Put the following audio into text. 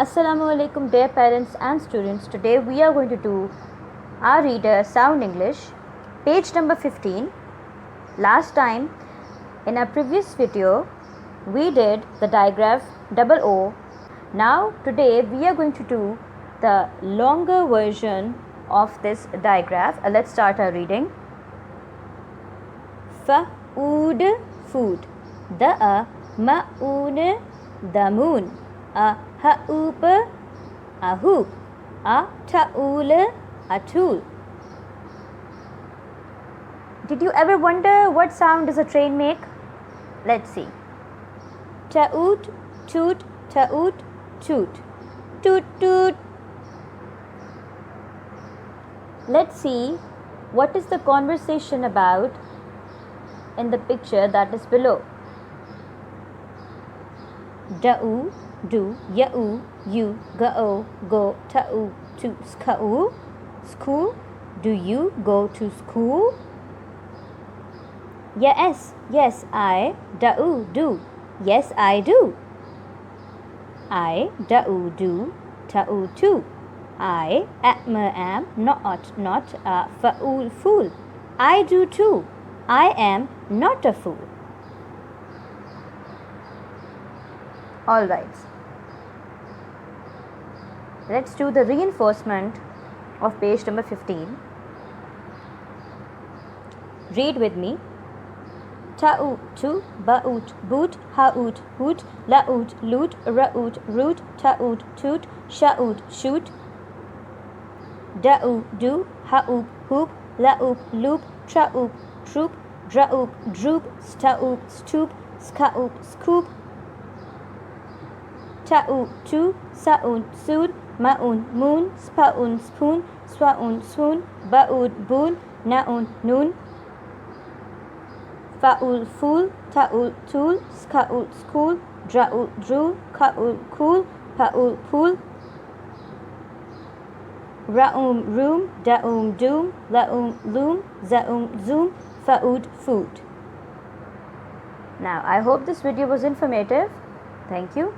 Assalamu alaikum dear parents and students. Today we are going to do our reader Sound English, page number 15. Last time in our previous video we did the digraph double O. Now today we are going to do the longer version of this digraph. Let's start our reading. Fa-ood, food. Da-a, ma-oon, the moon. A-ha-oop, a hoop. A-ta-ool, a tool. Did you ever wonder what sound does a train make? Let's see. Ta-oot, toot, ta-oot, toot. Toot, toot. Let's see what is the conversation about in the picture that is below. Da-oo, do, ya-oo, you, ga-o, go, ta-oo, to, ska-oo, school, do you go to school? Yes, yes, I, da-oo, do, yes, I do. I, da-oo, do, ta-oo, too. I, am, not, a fa-ool, fool. I do too. I am not a fool. Alright. Let's do the reinforcement of page number 15. Read with me. Ta-oot, to, ba-oot, boot, ha-oot, hoot, la-oot, loot, ra-oot, root, ta-oot, toot, sha-oot, shoot, da-oo, do, ha-oop, hoop, la-oop, loop, tra-oop, troop, dra-oop, droop, sta-oop, stoop, ska-oop, scoop, ta-oop, too, sa-oon, soon, ma-oon, moon, spa-oon, spoon, swa-oon, swoon, ba-ood, boon, na-oon, noon, fa-ool, fool, ta-ool, tool, ska-ool, school, dra-ool, drool, ka-ool, cool, pa-ool, pool, ra-oom, room, da-oom, doom, la-oom, loom, za-oom, zoom, fa-ood, food. Now, I hope this video was informative. Thank you.